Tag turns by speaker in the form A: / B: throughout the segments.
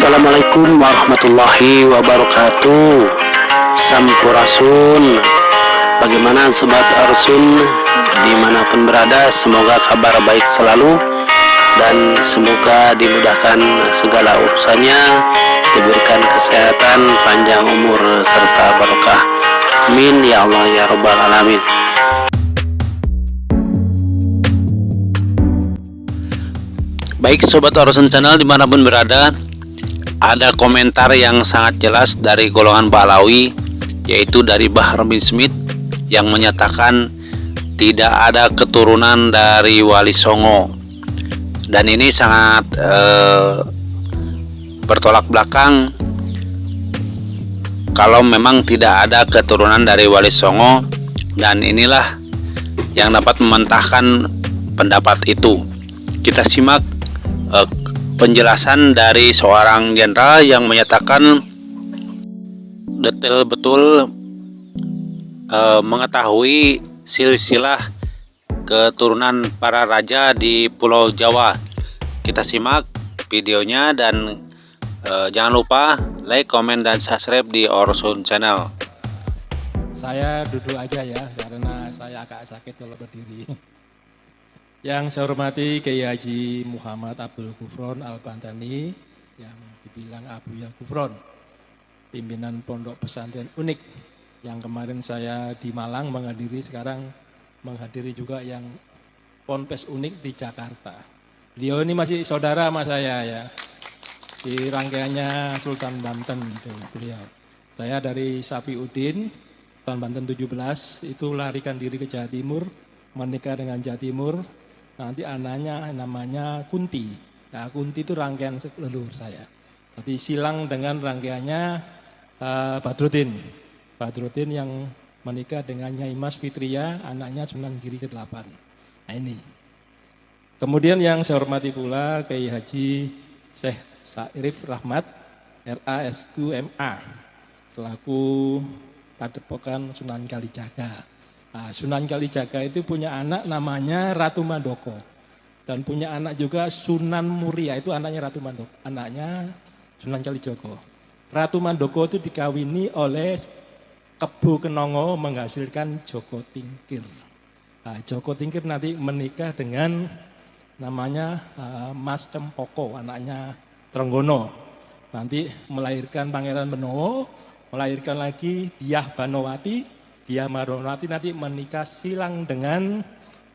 A: Assalamualaikum warahmatullahi wabarakatuh. Sampurasun. Bagaimana sobat Arsun dimanapun berada, semoga kabar baik selalu dan semoga dimudahkan segala urusannya, diberikan kesehatan, panjang umur serta barokah. Amin ya Allah ya Rabbal alamin. Baik sobat Arsun channel dimanapun berada, ada komentar yang sangat jelas dari golongan Ba'alawi, yaitu dari Bahar bin Smith, yang menyatakan tidak ada keturunan dari Wali Songo. Dan ini sangat bertolak belakang. Kalau memang tidak ada keturunan dari Wali Songo, dan inilah yang dapat mementahkan pendapat itu. Kita simak penjelasan dari seorang jenderal yang menyatakan detail betul mengetahui silsilah keturunan para raja di Pulau Jawa. Kita simak videonya dan jangan lupa like, komen, dan subscribe di Arsun channel.
B: Saya duduk aja ya, karena saya agak sakit kalau berdiri. Yang saya hormati Kiai Haji Muhammad Abdul Ghufron Al-Bantani, yang dibilang Abu Ya Ghufron, pimpinan Pondok Pesantren Unik, yang kemarin saya di Malang menghadiri, sekarang menghadiri juga yang Ponpes Unik di Jakarta. Beliau ini masih saudara sama saya ya, di rangkaiannya Sultan Banten itu beliau. Saya dari Safiuddin, Sultan Banten 17, itu larikan diri ke Jawa Timur, menikah dengan Jawa Timur. Nanti anaknya namanya Kunti. Nah, Kunti itu rangkaian leluhur saya. Tapi silang dengan rangkaiannya Badruddin. Badruddin yang menikah dengan Nyai Mas Fitria, anaknya Sunan Giri ke-8. Nah ini. Kemudian yang saya hormati pula Kiai Haji Syekh Sa'irif Rahmat, RASQMA, selaku Padepokan Sunan Kalijaga. Nah, Sunan Kalijaga itu punya anak namanya Ratu Mandoko, dan punya anak juga Sunan Muria, itu anaknya Ratu Mandoko, anaknya Sunan Kalijogo. Ratu Mandoko itu dikawini oleh Kebo Kenongo, menghasilkan Joko Tingkir. Nah, Joko Tingkir nanti menikah dengan namanya Mas Cempoko, anaknya Trenggono. Nanti melahirkan Pangeran Benowo, melahirkan lagi Diah Banowati. Dia Maronati nanti menikah silang dengan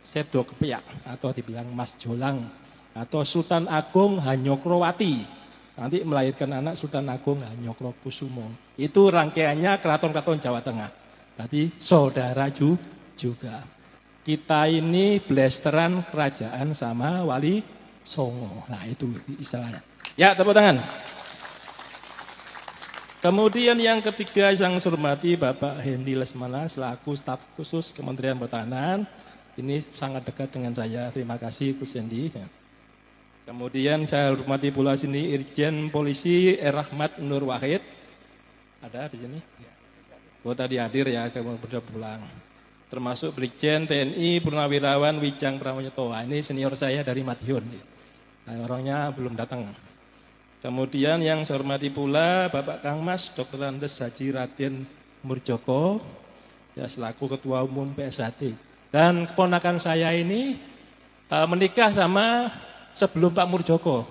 B: Sedo Kepiak, atau dibilang Mas Jolang, atau Sultan Agung Hanyokrowati. Nanti melahirkan anak Sultan Agung Hanyokrokusumo. Itu rangkaiannya keraton-keraton Jawa Tengah. Berarti saudara juga. Kita ini blasteran kerajaan sama Wali Songo. Nah itu istilahnya. Ya, tepuk tangan. Kemudian yang ketiga yang saya hormati Bapak Hendy Lesmana selaku staf khusus Kementerian Pertahanan. Ini sangat dekat dengan saya. Terima kasih Gus Hendy. Kemudian saya hormati pula sini Irjen Polisi Rahmat Nur Wahid. Ada di sini? Oh tadi hadir ya, kemudian sudah pulang. Termasuk Brigjen TNI Purnawirawan Wijang Pramonoto. Ini senior saya dari Madiun. Nah, orangnya belum datang. Kemudian yang saya hormati pula Bapak Kang Mas Dr. Andes Haji Raden Murjoko, ya selaku Ketua Umum PSHT. Dan keponakan saya ini menikah sama sebelum Pak Murjoko.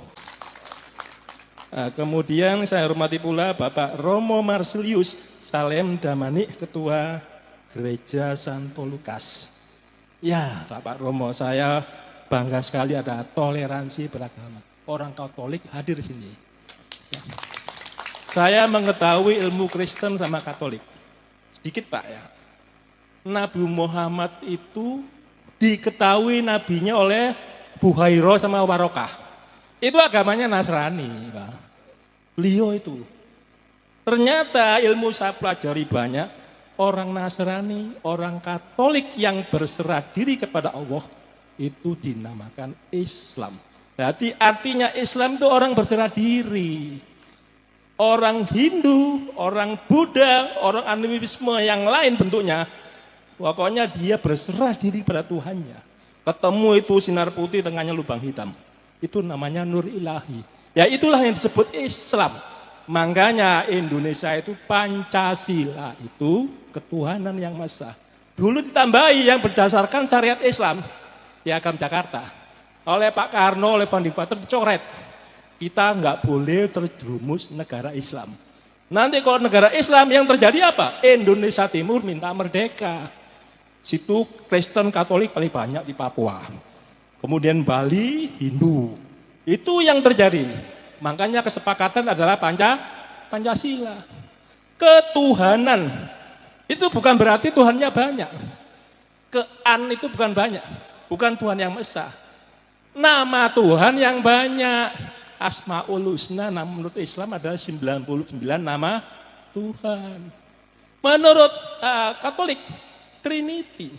B: Nah, kemudian saya hormati pula Bapak Romo Marsilius Salem Damani, Ketua Gereja Santo Lukas. Ya Bapak Romo, saya bangga sekali ada toleransi beragama. Orang Katolik hadir di sini. Ya. Saya mengetahui ilmu Kristen sama Katolik. Sedikit Pak ya. Nabi Muhammad itu diketahui nabinya oleh Buhairo sama Warokah. Itu agamanya Nasrani Pak. Beliau itu. Ternyata ilmu saya pelajari banyak. Orang Nasrani, orang Katolik yang berserah diri kepada Allah itu dinamakan Islam. Berarti artinya Islam itu orang berserah diri. Orang Hindu, orang Buddha, orang animisme yang lain bentuknya, pokoknya dia berserah diri pada Tuhannya. Ketemu itu sinar putih, tengahnya lubang hitam. Itu namanya nur ilahi. Ya itulah yang disebut Islam. Makanya Indonesia itu Pancasila itu ketuhanan yang Maha Esa. Dulu ditambahi yang berdasarkan syariat Islam, Piagam Jakarta. Oleh Pak Karno, oleh Founding Father dicoret. Kita nggak boleh terjerumus negara Islam. Nanti kalau negara Islam yang terjadi apa? Indonesia Timur minta merdeka. Situ Kristen Katolik paling banyak di Papua. Kemudian Bali, Hindu. Itu yang terjadi. Makanya kesepakatan adalah Pancasila. Ketuhanan. Itu bukan berarti Tuhannya banyak. Kean itu bukan banyak. Bukan Tuhan yang Maha Esa. Nama Tuhan yang banyak. Asmaul Husna menurut Islam adalah 99 nama Tuhan. Menurut Katolik, Trinity.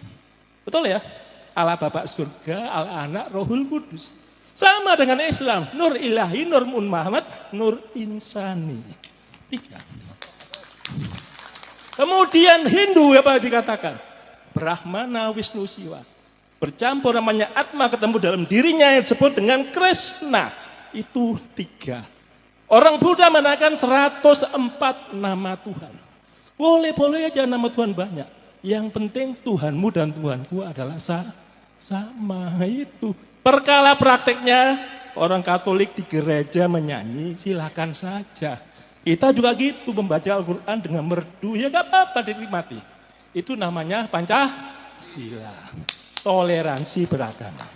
B: Betul ya? Allah Bapa Surga, Allah Anak, Rohul Kudus. Sama dengan Islam, Nur Ilahi, Nur Muhammad, Nur Insani. 3. Kemudian Hindu apa dikatakan? Brahmana, Wisnu, Siwa. Bercampur namanya Atma ketemu dalam dirinya yang disebut dengan Krishna. Itu 3. Orang Buddha menakan 104 nama Tuhan. Boleh-boleh aja nama Tuhan banyak. Yang penting Tuhanmu dan Tuhanku adalah sama itu. Perkala prakteknya orang Katolik di gereja menyanyi, silakan saja. Kita juga gitu membaca Al-Quran dengan merdu, ya gak apa-apa dinikmati. Itu namanya Pancasila, toleransi beragama.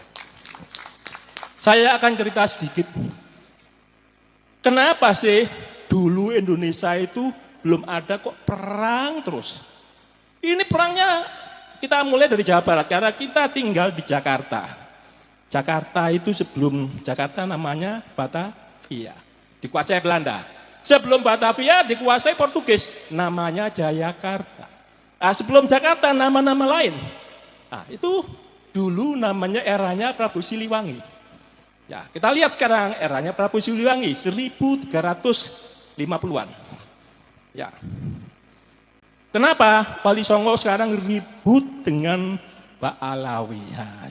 B: Saya akan cerita sedikit. Kenapa sih dulu Indonesia itu belum ada kok perang terus? Ini perangnya kita mulai dari Jawa Barat, karena kita tinggal di Jakarta. Jakarta itu sebelum Jakarta namanya Batavia, dikuasai Belanda. Sebelum Batavia dikuasai Portugis, namanya Jayakarta. Nah, sebelum Jakarta nama-nama lain. Nah, itu dulu namanya eranya Prabu Siliwangi. Ya, kita lihat sekarang eranya Prabu Siliwangi 1350-an. Ya. Kenapa Wali Songo sekarang ribut dengan Pak Alawi? Nah,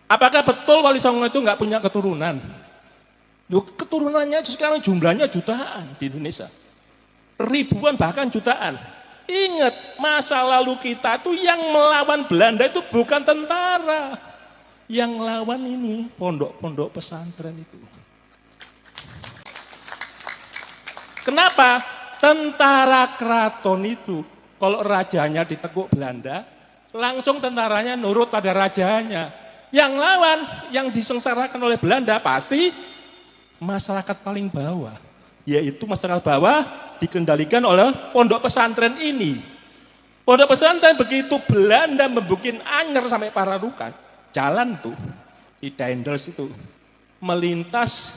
B: apakah betul Wali Songo itu nggak punya keturunan? Keturunannya itu sekarang jumlahnya jutaan di Indonesia. Ribuan bahkan jutaan. Ingat, masa lalu kita itu yang melawan Belanda itu bukan tentara. Yang lawan ini pondok-pondok pesantren itu. Kenapa? Tentara keraton itu, kalau rajanya ditekuk Belanda, langsung tentaranya nurut pada rajanya. Yang lawan, yang disengsarakan oleh Belanda pasti masyarakat paling bawah. Yaitu masyarakat bawah dikendalikan oleh pondok pesantren ini. Pondok pesantren begitu Belanda membuat anyer sampai Pararukan, jalan tuh, di Daendels itu, melintas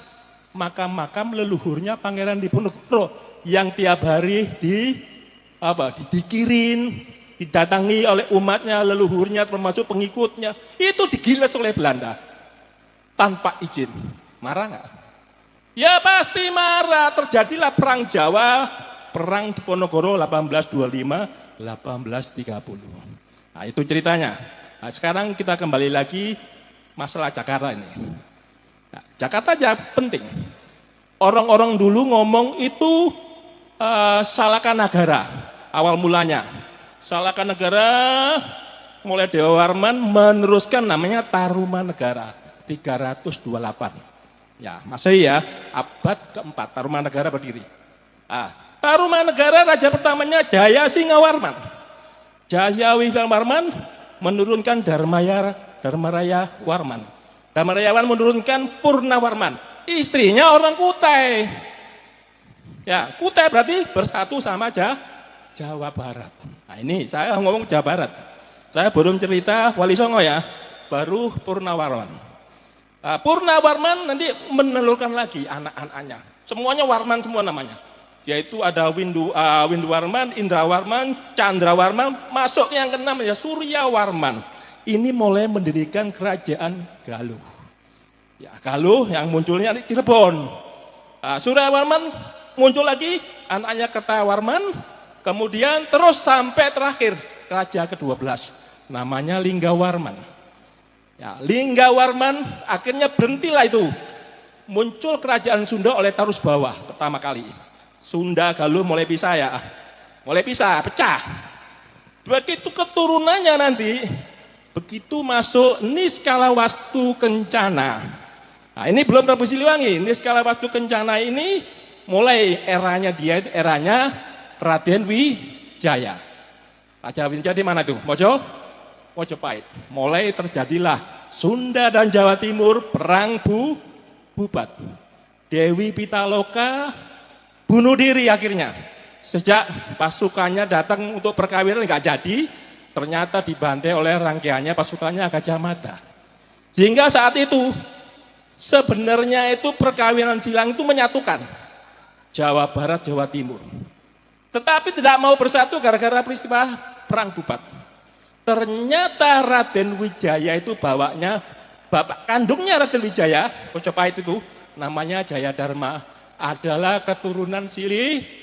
B: makam-makam leluhurnya Pangeran Diponegoro yang tiap hari didikirin, didatangi oleh umatnya, leluhurnya termasuk pengikutnya, itu digiles oleh Belanda tanpa izin. Marah nggak? Ya pasti marah. Terjadilah perang Jawa, perang Diponegoro 1825-1830. Nah, itu ceritanya. Nah, sekarang kita kembali lagi masalah Jakarta ini. Nah, Jakarta aja penting. Orang-orang dulu ngomong itu Salakanagara awal mulanya. Salakanagara mulai Dewa Warman meneruskan namanya Tarumanegara 328. Ya, Masehi ya, abad keempat Tarumanegara berdiri. Tarumanegara raja pertamanya Jaya Singawarman. Jaya Singawarman menurunkan Dharmaraya Warman. Dharmaraya Warman menurunkan Purnawarman. Istrinya orang Kutai. Ya, Kutai berarti bersatu sama Jawa Barat. Nah, ini saya ngomong Jawa Barat. Saya belum cerita Wali Songo ya, baru Purnawarman. Purnawarman nanti menelurkan lagi anak-anaknya. Semuanya Warman semua namanya. Yaitu ada Windu Warman, Indra Warman, Chandra Warman, masuk yang keenam ya Surya Warman. Ini mulai mendirikan kerajaan Galuh. Ya, Galuh yang munculnya di Cirebon. Surya Warman muncul lagi, anaknya Kertawarman, kemudian terus sampai terakhir raja ke-12 namanya Linggawarman. Ya, Linggawarman akhirnya berhentilah itu muncul kerajaan Sunda oleh Tarus Bawah pertama kali. Sunda Galuh mulai pisah ya, mulai pisah, pecah. Begitu keturunannya nanti, begitu masuk Niskalawastu Kencana. Nah ini belum Prabu Siliwangi, Niskalawastu Kencana ini mulai eranya dia itu eranya Raden Wijaya. Raja Wijaya di mana tuh? Mojopahit. Mulai terjadilah Sunda dan Jawa Timur perang bubat. Dewi Pitaloka bunuh diri akhirnya. Sejak pasukannya datang untuk perkawinan nggak jadi, ternyata dibantai oleh rangkaiannya pasukannya Gajah Mada. Sehingga saat itu sebenarnya itu perkawinan silang itu menyatukan Jawa Barat, Jawa Timur. Tetapi tidak mau bersatu gara-gara peristiwa perang bubat. Ternyata Raden Wijaya itu bawanya bapak kandungnya Raden Wijaya, Mojopahit itu namanya Jayadharma, adalah keturunan Siliwangi.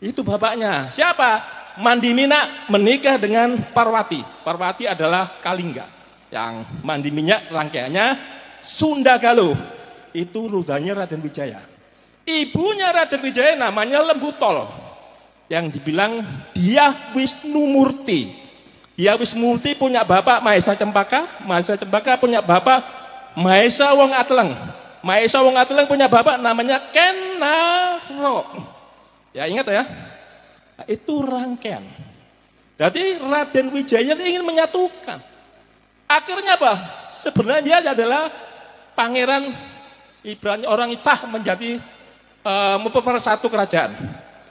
B: Itu bapaknya. Siapa? Mandimina menikah dengan Parwati. Parwati adalah Kalingga. Yang Mandimina rangkaiannya Sunda Galuh. Itu rudanya Raden Wijaya. Ibunya Raden Wijaya namanya Lembutol. Yang dibilang dia Wisnumurti. Dia Wisnumurti punya bapak Mahesa Cempaka. Mahesa Cempaka punya bapak Mahesa Wong Atleng. Mahesa Wong Atleng punya bapak namanya Kenaro. Ya ingat ya. Nah, itu rangkaian. Jadi Raden Wijaya ingin menyatukan. Akhirnya apa? Sebenarnya dia adalah pangeran ibaratnya orang sah menjadi mempersatu kerajaan.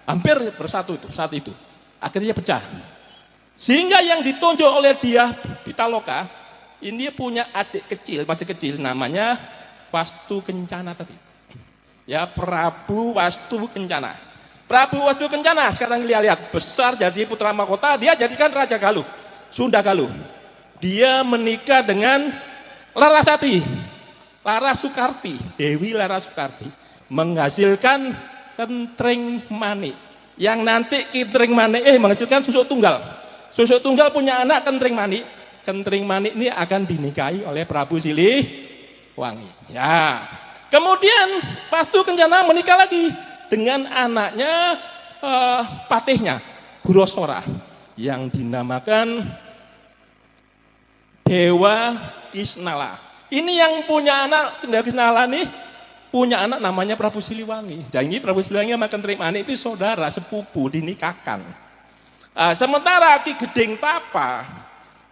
B: Hampir bersatu itu saat itu. Akhirnya pecah. Sehingga yang ditunjuk oleh dia Pitaloka ini punya adik kecil, masih kecil, namanya Wastu Kencana tadi. Ya, Prabu Wastu Kencana. Prabu Wastu Kencana sekarang lihat besar jadi putra mahkota, dia jadikan Raja Galuh, Sunda Galuh. Dia menikah dengan Larasati, Larasukarti, Dewi Larasukarti, menghasilkan Kentreng Manik, yang nanti Kentreng Manik menghasilkan susuk tunggal. Susuk tunggal punya anak Kentreng Manik. Kentreng Manik ini akan dinikahi oleh Prabu Siliwangi. Ya. Kemudian Wastu Kencana menikah lagi dengan anaknya patihnya Gurosora yang dinamakan Dewa Kisnala. Ini yang punya anak Dewa Kisnala nih punya anak namanya Prabu Siliwangi. Dan ini Prabu Siliwangi sama Kentreng Manik itu saudara sepupu dinikahkan. Sementara Ki Gedeng Tapa,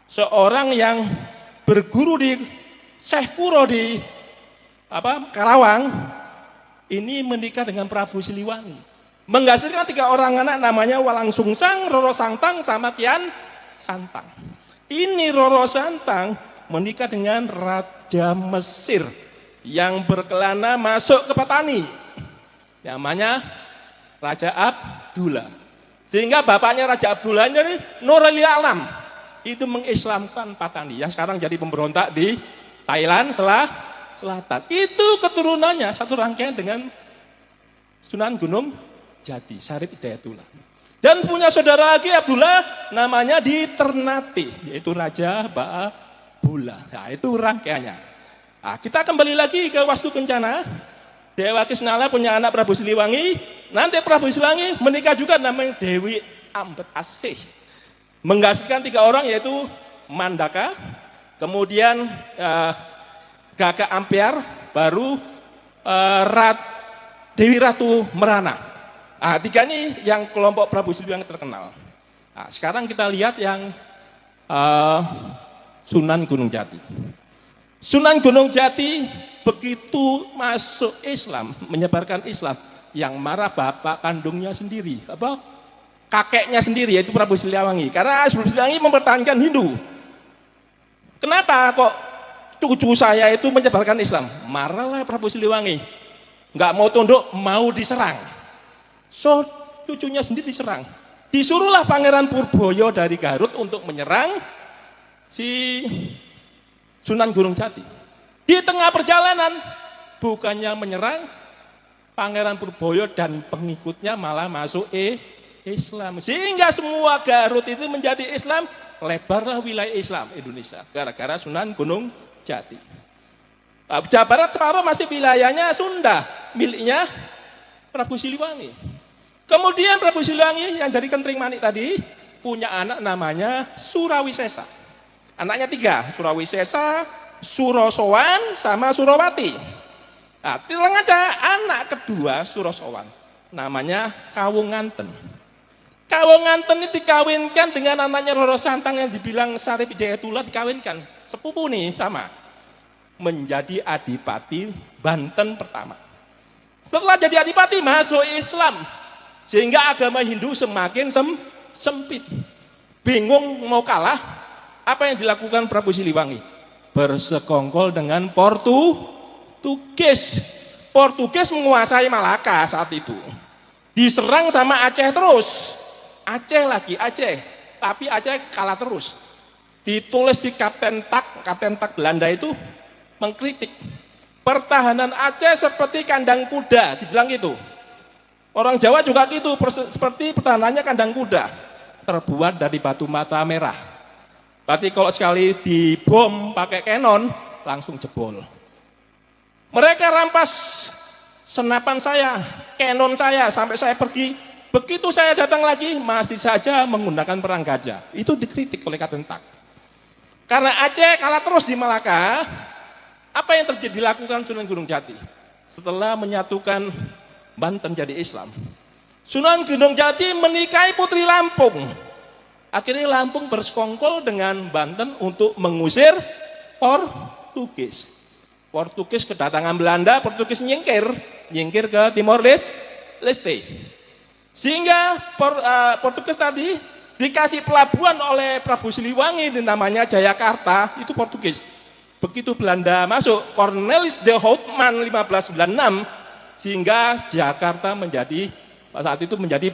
B: seorang yang berguru di Syekh Kuro di Karawang, ini menikah dengan Prabu Siliwangi. Menghasilkan 3 orang anak namanya Walang Sungsang, Roro Santang, sama Kian Santang. Ini Roro Santang menikah dengan Raja Mesir yang berkelana masuk ke Patani, namanya Raja Abdullah. Sehingga bapaknya Raja Abdullah ini Nurul Alam itu mengislamkan Patani yang sekarang jadi pemberontak di Thailand Selatan. Itu keturunannya satu rangkaian dengan Sunan Gunung Jati, Syarif Hidayatullah. Dan punya saudara lagi Abdullah namanya di Ternate, yaitu Raja Ba'abula. Nah, itu rangkaiannya. Nah, kita kembali lagi ke Wastu Kencana. Dewa Kisnala punya anak Prabu Siliwangi. Nanti Prabu Siliwangi menikah juga namanya Dewi Ambet Asih. Menghasilkan 3 orang yaitu Mandaka, kemudian Gagak Ampiar, baru Dewi Ratu Merana. Nah, 3 ini yang kelompok Prabu Siliwangi terkenal. Nah, sekarang kita lihat yang Sunan Gunung Jati. Sunan Gunung Jati begitu masuk Islam, menyebarkan Islam, yang marah bapak kandungnya sendiri, kakeknya sendiri, yaitu Prabu Siliwangi. Karena Prabu Siliwangi mempertahankan Hindu. Kenapa kok cucu saya itu menyebarkan Islam? Marahlah Prabu Siliwangi, nggak mau tunduk, mau diserang. So cucunya sendiri diserang. Disuruhlah Pangeran Purboyo dari Garut untuk menyerang si Sunan Gunung Jati. Di tengah perjalanan, bukannya menyerang, Pangeran Purboyo dan pengikutnya malah masuk Islam. Sehingga semua Garut itu menjadi Islam, lebarlah wilayah Islam Indonesia gara-gara Sunan Gunung Jati. Jawa Barat separuh masih wilayahnya Sunda, miliknya Prabu Siliwangi. Kemudian Prabu Siliwangi yang dari Kentring Manik tadi punya anak namanya Surawisesa. Anaknya 3, Surawisesa, Surosowan, sama Surawati. Nah, tilang aja anak kedua Surosowan, namanya Kawunganten. Kawunganten ini dikawinkan dengan anaknya Roro Santang yang dibilang Sarip Hidayatullah, dikawinkan. Sepupu nih sama. Menjadi adipati Banten pertama. Setelah jadi adipati masuk Islam. Sehingga agama Hindu semakin sempit. Bingung mau kalah. Apa yang dilakukan Prabu Siliwangi? Bersekongkol dengan Portugis. Portugis menguasai Malaka saat itu. Diserang sama Aceh terus. Aceh lagi, Aceh. Tapi Aceh kalah terus. Ditulis di Kapten Tak Belanda itu mengkritik. Pertahanan Aceh seperti kandang kuda, dibilang gitu. Orang Jawa juga gitu, seperti pertahanannya kandang kuda. Terbuat dari batu mata merah. Berarti kalau sekali dibom pakai kanon, langsung jebol. Mereka rampas senapan saya, kanon saya, sampai saya pergi. Begitu saya datang lagi, masih saja menggunakan perang gajah. Itu dikritik oleh Kapten Tak. Karena Aceh kalah terus di Malaka, apa yang terjadi dilakukan Sunan Gunung Jati? Setelah menyatukan Banten jadi Islam, Sunan Gunung Jati menikahi Putri Lampung. Akhirnya Lampung bersekongkol dengan Banten untuk mengusir Portugis. Portugis kedatangan Belanda, Portugis nyingkir ke Timor Leste. Sehingga Portugis tadi dikasih pelabuhan oleh Prabu Siliwangi namanya Jayakarta, itu Portugis. Begitu Belanda masuk, Cornelis de Houtman 1596, sehingga Jakarta menjadi saat itu menjadi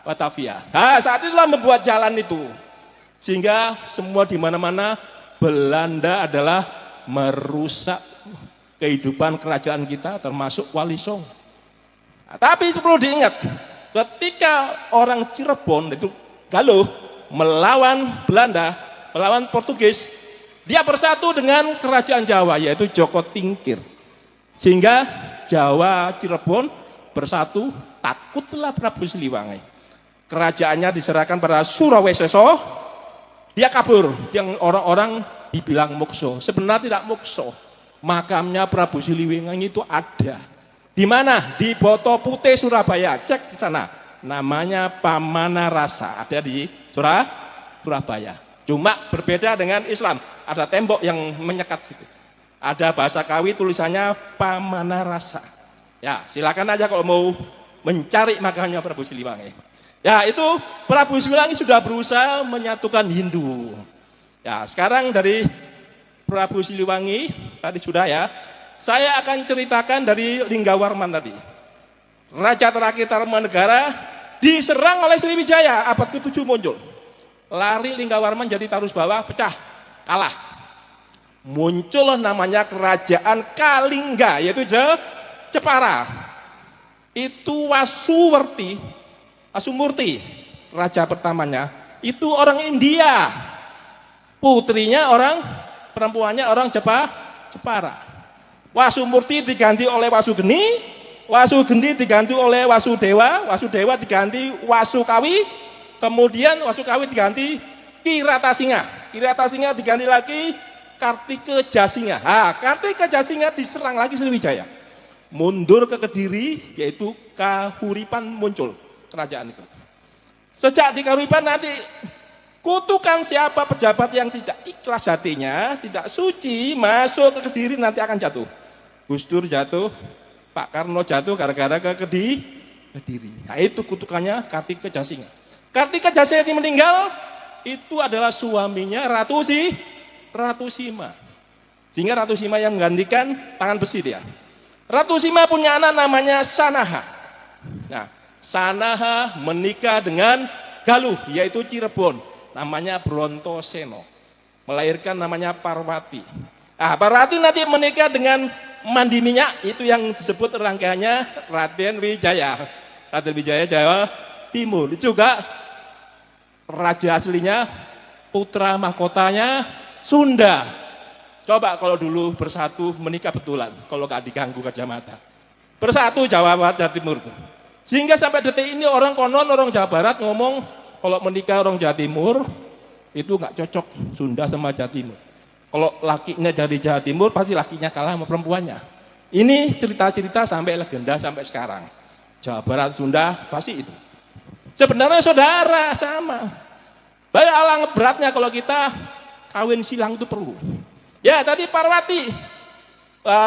B: Batavia. Nah, saat itulah membuat jalan itu. Sehingga semua di mana-mana Belanda adalah merusak kehidupan kerajaan kita termasuk Wali Songo. Nah, tapi perlu diingat, ketika orang Cirebon itu Galuh melawan Belanda, melawan Portugis, dia bersatu dengan kerajaan Jawa yaitu Joko Tingkir. Sehingga Jawa Cirebon bersatu, takutlah Prabu Siliwangi. Kerajaannya diserahkan pada Surawisesa, dia kabur, yang orang-orang dibilang mukso. Sebenarnya tidak mukso. Makamnya Prabu Siliwangi itu ada. Di mana? Di Boto Putih, Surabaya. Cek di sana. Namanya Pamanarasa, ada di Surabaya. Cuma berbeda dengan Islam. Ada tembok yang menyekat situ. Ada bahasa Kawi tulisannya Pamanarasa. Ya, silakan aja kalau mau mencari makamnya Prabu Siliwangi. Ya, itu Prabu Siliwangi sudah berusaha menyatukan Hindu. Ya, sekarang dari Prabu Siliwangi tadi sudah ya. Saya akan ceritakan dari Linggawarman tadi. Raja terakhir Tarumanegara diserang oleh Sriwijaya abad ke-7 muncul. Lari Linggawarman jadi Tarus Bawah, pecah, kalah. Muncul namanya kerajaan Kalingga, yaitu Jepara. Itu Wasumurti, raja pertamanya, itu orang India. Putrinya perempuannya orang Jepara. Wasumurti diganti oleh Wasugeni, Wasugeni diganti oleh Wasudewa, Wasudewa diganti Wasukawi, kemudian Wasukawi diganti Kiratasinga, Kiratasinga diganti lagi Kartikejasinga. Kartikejasinga diserang lagi Sriwijaya. Mundur ke Kediri, yaitu Kahuripan muncul kerajaan itu. Sejak di Kahuripan nanti kutukan siapa pejabat yang tidak ikhlas hatinya, tidak suci, masuk ke Kediri nanti akan jatuh. Gus Dur jatuh, Pak Karno jatuh gara-gara ke Kediri. Nah, itu kutukannya Kartikejasinga. Kartikejasinga yang meninggal itu adalah suaminya Ratu Sima. Sehingga Ratu Sima yang menggantikan tangan besi dia. Ratu Sima punya anak namanya Sanaha. Nah, Sanaha menikah dengan Galuh, yaitu Cirebon, namanya Brontoseno. Melahirkan namanya Parwati. Parwati nanti menikah dengan Mandi Minyak, itu yang disebut rangkaiannya Raden Wijaya. Raden Wijaya Jawa Timur. Itu juga raja aslinya, putra mahkotanya Sunda. Coba kalau dulu bersatu menikah betulan, kalau gak diganggu kacamata. Bersatu Jawa Barat, Jawa Timur tuh. Sehingga sampai detik ini orang konon, orang Jawa Barat ngomong kalau menikah orang Jawa Timur itu nggak cocok Sunda sama Jawa Timur. Kalau lakinya dari Jawa Timur pasti lakinya kalah sama perempuannya. Ini cerita-cerita sampai legenda sampai sekarang. Jawa Barat, Sunda pasti itu. Sebenarnya saudara sama. Banyak alang beratnya kalau kita kawin silang itu perlu. Ya tadi Parwati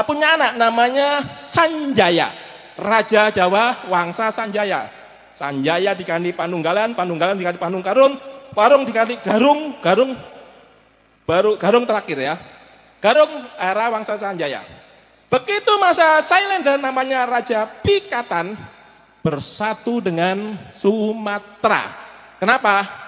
B: punya anak namanya Sanjaya. Raja Jawa Wangsa Sanjaya. Sanjaya diganti Panunggalan, Panunggalan diganti Panungkarun, Warung diganti Garung, Garung terakhir ya. Garung era Wangsa Sanjaya. Begitu masa Sailendra namanya Raja Pikatan bersatu dengan Sumatera. Kenapa?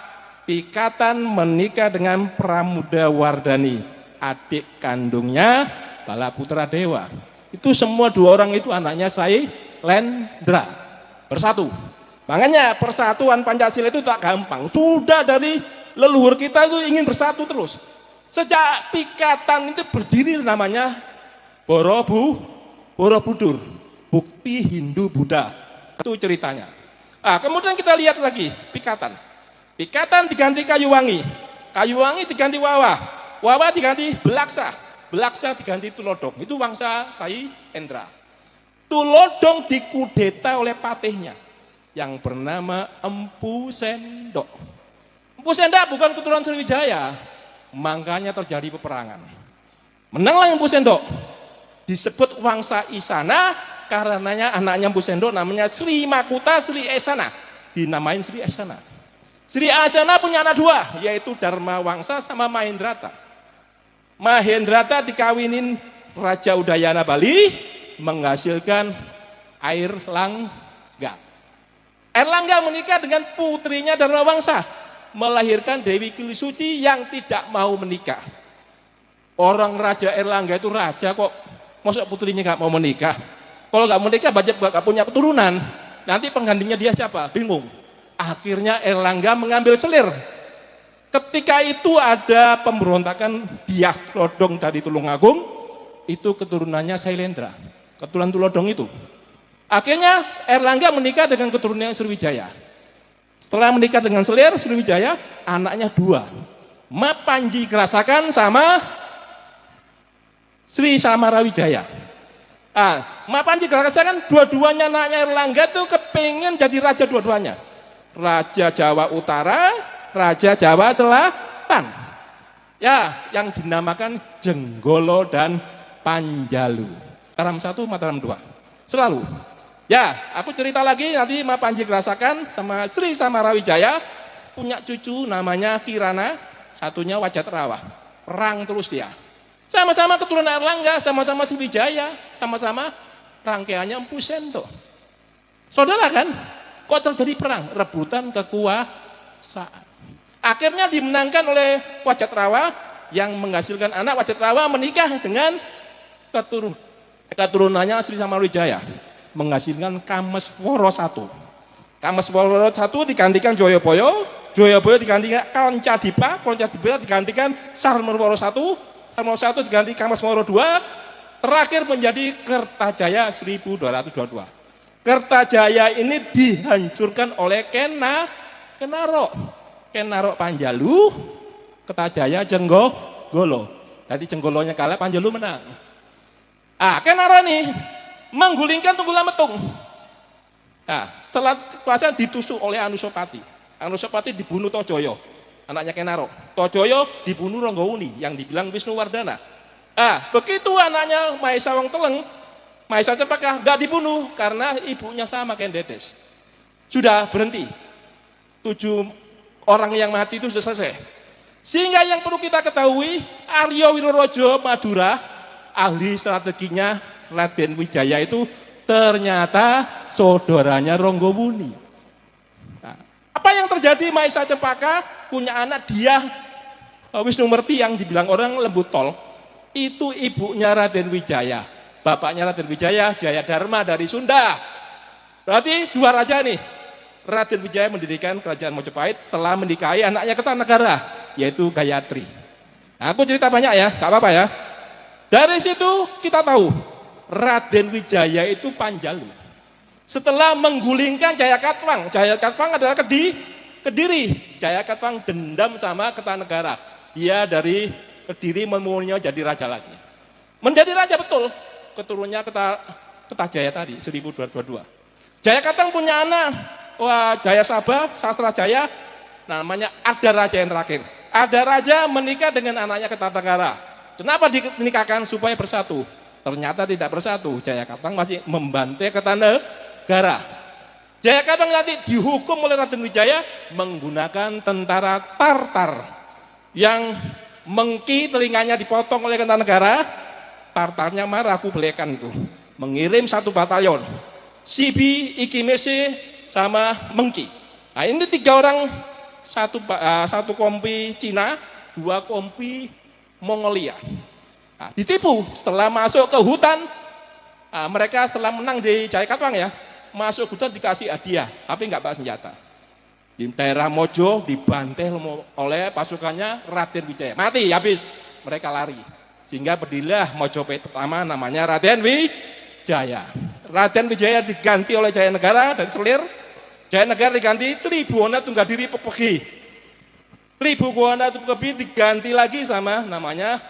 B: Pikatan menikah dengan Pramudawardhani, adik kandungnya Balaputra Dewa. Itu semua dua orang itu anaknya Sailendra. Bersatu. Makanya persatuan Pancasila itu tak gampang. Sudah dari leluhur kita itu ingin bersatu terus. Sejak Pikatan itu berdiri namanya Borobudur, bukti Hindu Buddha. Itu ceritanya. Kemudian kita lihat lagi Pikatan. Pikatan diganti Kayuwangi. Kayuwangi diganti Wawa. Wawa diganti Belaksa. Belaksa diganti Tulodong. Itu Wangsa Sailendra. Tulodong dikudeta oleh patihnya yang bernama Empu Sendok. Empu Sendok bukan keturunan Sriwijaya. Makanya terjadi peperangan. Menanglah Empu Sendok. Disebut Wangsa Isana karenanya anaknya Empu Sendok namanya Sri Makuta Sri Esana. Dinamain Sri Esana. Sri Esana punya anak dua, yaitu Dharma Wangsa sama Mahendrata. Mahendrata dikawinin Raja Udayana Bali, menghasilkan Airlangga. Airlangga menikah dengan putrinya Dharma Wangsa, melahirkan Dewi Kilisuci yang tidak mau menikah. Orang Raja Airlangga itu raja kok, masa putrinya nggak mau menikah? Kalau nggak menikah, nggak punya keturunan. Nanti penggantinya dia siapa? Bingung. Akhirnya Airlangga mengambil selir. Ketika itu ada pemberontakan Diah Lodong dari Tulungagung, itu keturunannya Sailendra, keturunan Tulodong itu. Akhirnya Airlangga menikah dengan keturunan Sriwijaya. Setelah menikah dengan Selir Sriwijaya, anaknya dua, Mapanji Gerasakan sama Sri Samarawijaya. Mapanji Gerasakan dua-duanya anaknya Airlangga tuh kepingin jadi raja dua-duanya. Raja Jawa Utara, Raja Jawa Selatan. Ya, yang dinamakan Jenggolo dan Panjalu. Mataram 1, Mataram 2. Selalu. Ya, aku cerita lagi nanti Mapanji Gerasakan sama Sri Samarawijaya punya cucu namanya Kirana, satunya Wajatrawah. Perang terus dia. Sama-sama keturunan Airlangga, sama-sama Sriwijaya, sama-sama rangkaiannya Empu Sendok. Saudara kan? Kok terjadi perang? Rebutan kekuasaan. Akhirnya dimenangkan oleh Wajatrawah yang menghasilkan anak. Wajatrawah menikah dengan keturunannya Sri Samarawijaya, menghasilkan Kameswara I. Kameswara I digantikan Joyoboyo, Joyoboyo digantikan Koncadipa, Koncadipa digantikan Sarmawara I, Sarmawara I diganti Kameswara II, terakhir menjadi Kertajaya 1222. Kertajaya ini dihancurkan oleh Kenarok Panjalu, Kertajaya Jenggolo. Jadi Jenggolonya kalah, Panjalu menang. Kenarok ini menggulingkan Tunggul Metung. Setelah kekuasaan ditusuk oleh Anusapati. Anusapati dibunuh Tojoyo, anaknya Kenarok. Tojoyo dibunuh Ronggowuni yang dibilang Wisnuwardana. Begitu anaknya Maesa Wong Teleng, Maesa Cempaka nggak dibunuh karena ibunya sama Kendedes. Sudah berhenti. 7 orang yang mati itu sudah selesai. Sehingga yang perlu kita ketahui, Aryo Wirorojo Madura, ahli strateginya Raden Wijaya itu ternyata saudaranya Ronggowuni. Apa yang terjadi? Maesa Cempaka punya anak dia Wisnumerti yang dibilang orang lembut tol. Itu ibunya Raden Wijaya. Bapaknya Raden Wijaya, Jayadharma dari Sunda. Berarti 2 raja nih. Raden Wijaya mendirikan kerajaan Mojopahit setelah menikahi anaknya Kertanegara, yaitu Gayatri. Aku cerita banyak ya, gak apa-apa ya. Dari situ kita tahu Raden Wijaya itu Panjalu. Setelah menggulingkan Jayakatwang adalah Kediri. Jayakatwang dendam sama Kertanegara. Dia dari Kediri memulainya jadi raja lagi. Menjadi raja betul. Keturunannya Kertajaya tadi 1222. Jayakatwang punya anak, Jayasabha, Sastrajaya, namanya Adaraja yang terakhir. Adaraja menikah dengan anaknya Kertanegara. Kenapa dinikahkan? Supaya bersatu. Ternyata tidak bersatu. Jayakatwang masih membantai Kertanegara. Jayakatwang nanti dihukum oleh Raden Wijaya menggunakan tentara Tartar yang Mengki telinganya dipotong oleh Kertanegara. Tartarnya marah, aku belikan itu. Mengirim 1 batalion. Sibi, Ikimese, sama Mengki. Nah ini 3 orang, 1 kompi Cina, 2 kompi Mongolia. Nah, ditipu setelah masuk ke hutan. Mereka setelah menang di Jayakatwang ya, masuk hutan dikasih hadiah, tapi nggak bawa senjata. Di daerah Mojo dibantai oleh pasukannya Raden Wijaya. Mati, habis. Mereka lari. Sehingga berdirilah Mojopahit pertama namanya Raden Wijaya. Raden Wijaya diganti oleh Jayanegara dari Selir. Jayanegara diganti Tribhuwana Tunggadiri Pepegi. Tribhuwana Tunggadiri diganti lagi sama namanya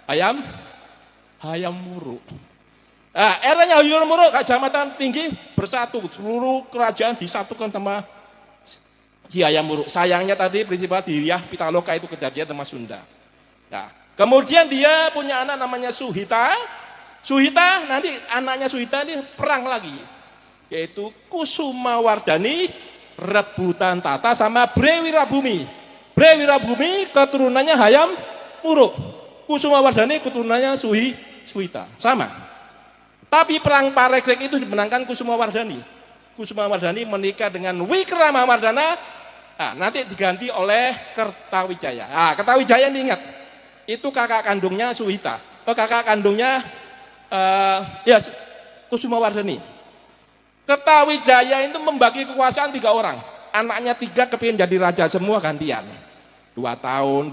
B: Hayam Wuruk. Nah, eranya Hayam Wuruk, Kecamatan Tinggi bersatu, seluruh kerajaan disatukan sama si Hayam Wuruk. Sayangnya tadi Peristiwa Diriyah Pitaloka itu kejadian sama Sunda. Nah, kemudian dia punya anak namanya Suhita. Suhita nanti anaknya Suhita ini perang lagi, yaitu Kusumawardhani rebutan tata sama Brewirabhumi. Brewirabhumi keturunannya Hayam Wuruk. Kusumawardhani keturunannya Suhita, sama. Tapi perang Parekrek itu dimenangkan Kusumawardhani. Kusumawardhani menikah dengan Wikramawardhana. Nah, nanti diganti oleh Kertawijaya. Nah, Kertawijaya diingat, itu kakak kandungnya Suhita. Kakak kandungnya Kusumawardhani. Kertawijaya itu membagi kekuasaan 3 orang. Anaknya 3 kepingin jadi raja semua gantian. 2 tahun.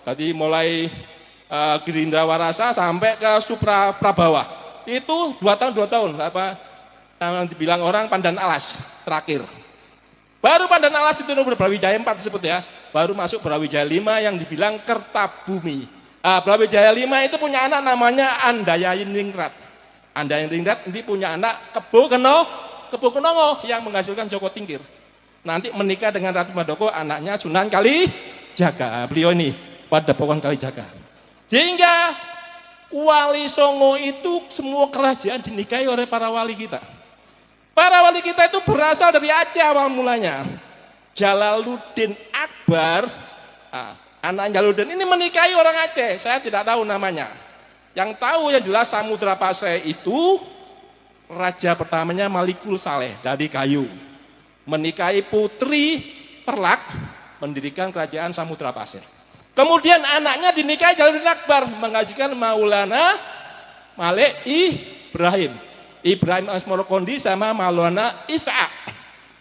B: Jadi mulai Girindra-Warasa sampai ke Supraprabawa. Itu 2 tahun. Apa yang dibilang orang Pandan Alas terakhir. Baru Pandan Alas itu Brawijaya 4 disebut ya. Baru masuk Brawijaya 5 yang dibilang Kertabumi. Brawijaya 5 itu punya anak namanya Andayiningrat. Andayiningrat ini punya anak Kebo Kenongo yang menghasilkan Joko Tingkir. Nanti menikah dengan Ratu Madoko, anaknya Sunan Kalijaga. Beliau ini Padepokan Kalijaga. Sehingga Wali Songo itu semua kerajaan dinikahi oleh para wali kita. Para wali kita itu berasal dari Aceh awal mulanya. Jalaluddin Akbar, anak Jalaluddin ini menikahi orang Aceh, saya tidak tahu namanya. Yang tahu yang jelas Samudra Pasai itu raja pertamanya Malikul Saleh dari kayu. Menikahi putri Perlak, mendirikan kerajaan Samudra Pasai. Kemudian anaknya dinikahi Jalaluddin Akbar, menghasilkan Maulana Malik Ibrahim Asmorokondi sama Maulana Isa.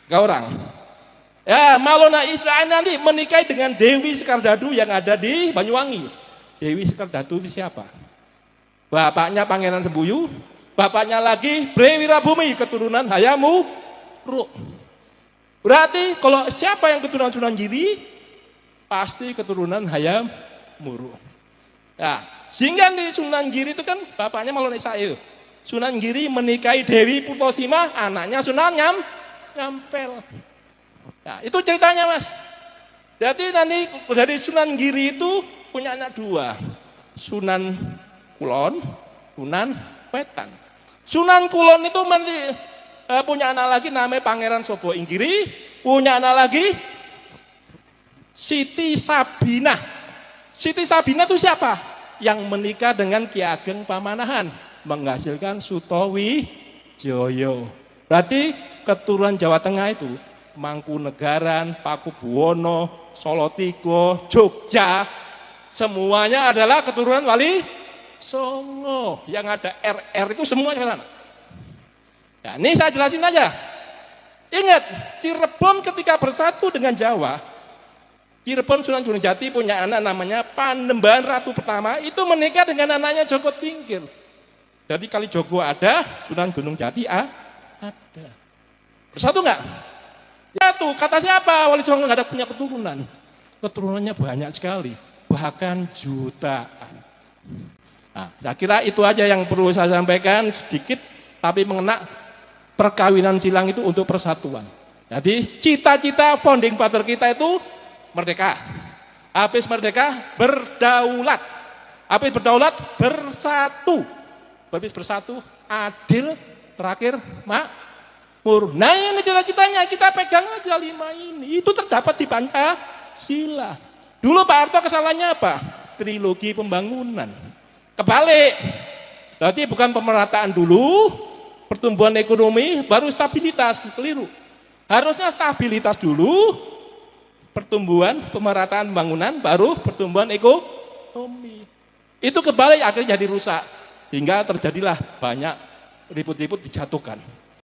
B: 3 orang. Ya, Maulana Isa nanti menikahi dengan Dewi Sekardadu yang ada di Banyuwangi. Dewi Sekardadu itu siapa? Bapaknya Pangeran Sembuyu, bapaknya lagi Brewirabhumi, keturunan Hayam Wuruk. Berarti kalau siapa yang keturunan Sunan Giri, pasti keturunan Hayam Wuruk. Nah, sehingga di Sunan Giri itu kan bapaknya Maulana Isa. Sunan Giri menikahi Dewi Purtosima, anaknya Sunan Nyampel. Nah, itu ceritanya Mas. Jadi nanti dari Sunan Giri itu punya anak 2. Sunan Kulon, Sunan Wetan. Sunan Kulon itu punya anak lagi namanya Pangeran Sobo Inggiri, punya anak lagi Siti Sabinah. Siti Sabinah itu siapa? Yang menikah dengan Ki Ageng Pamanahan, menghasilkan Sutowijoyo. Berarti keturunan Jawa Tengah itu Mangkunegaran, Pakubuwono, Solotigo, Jogja, semuanya adalah keturunan Wali Songo. Yang ada RR itu semuanya ke sana. Ya, ini saya jelasin aja. Ingat, Cirebon ketika bersatu dengan Jawa, Cirebon Sunan Gunung Jati punya anak namanya Panembahan Ratu Pertama, itu menikah dengan anaknya Joko Tingkir. Jadi kali Joko ada, Sunan Gunung Jati ada. Bersatu nggak? Satu. Kata siapa? Wali Songo nggak ada punya keturunan. Keturunannya banyak sekali, bahkan jutaan. Nah, saya kira itu aja yang perlu saya sampaikan sedikit, tapi mengena perkawinan silang itu untuk persatuan. Jadi cita-cita founding father kita itu merdeka. Habis merdeka berdaulat. Habis berdaulat bersatu. Habis bersatu adil, terakhir makmur. Nah ini cita-citanya, kita pegang aja 5 ini. Itu terdapat di Pancasila. Dulu Pak Harto kesalahannya apa? Trilogi pembangunan. Kebalik. Berarti bukan pemerataan dulu, pertumbuhan ekonomi, baru stabilitas. Keliru. Harusnya stabilitas dulu, pertumbuhan, pemerataan pembangunan, baru pertumbuhan ekonomi. Itu kebalik, akhirnya jadi rusak. Hingga terjadilah banyak ribut-ribut dijatuhkan.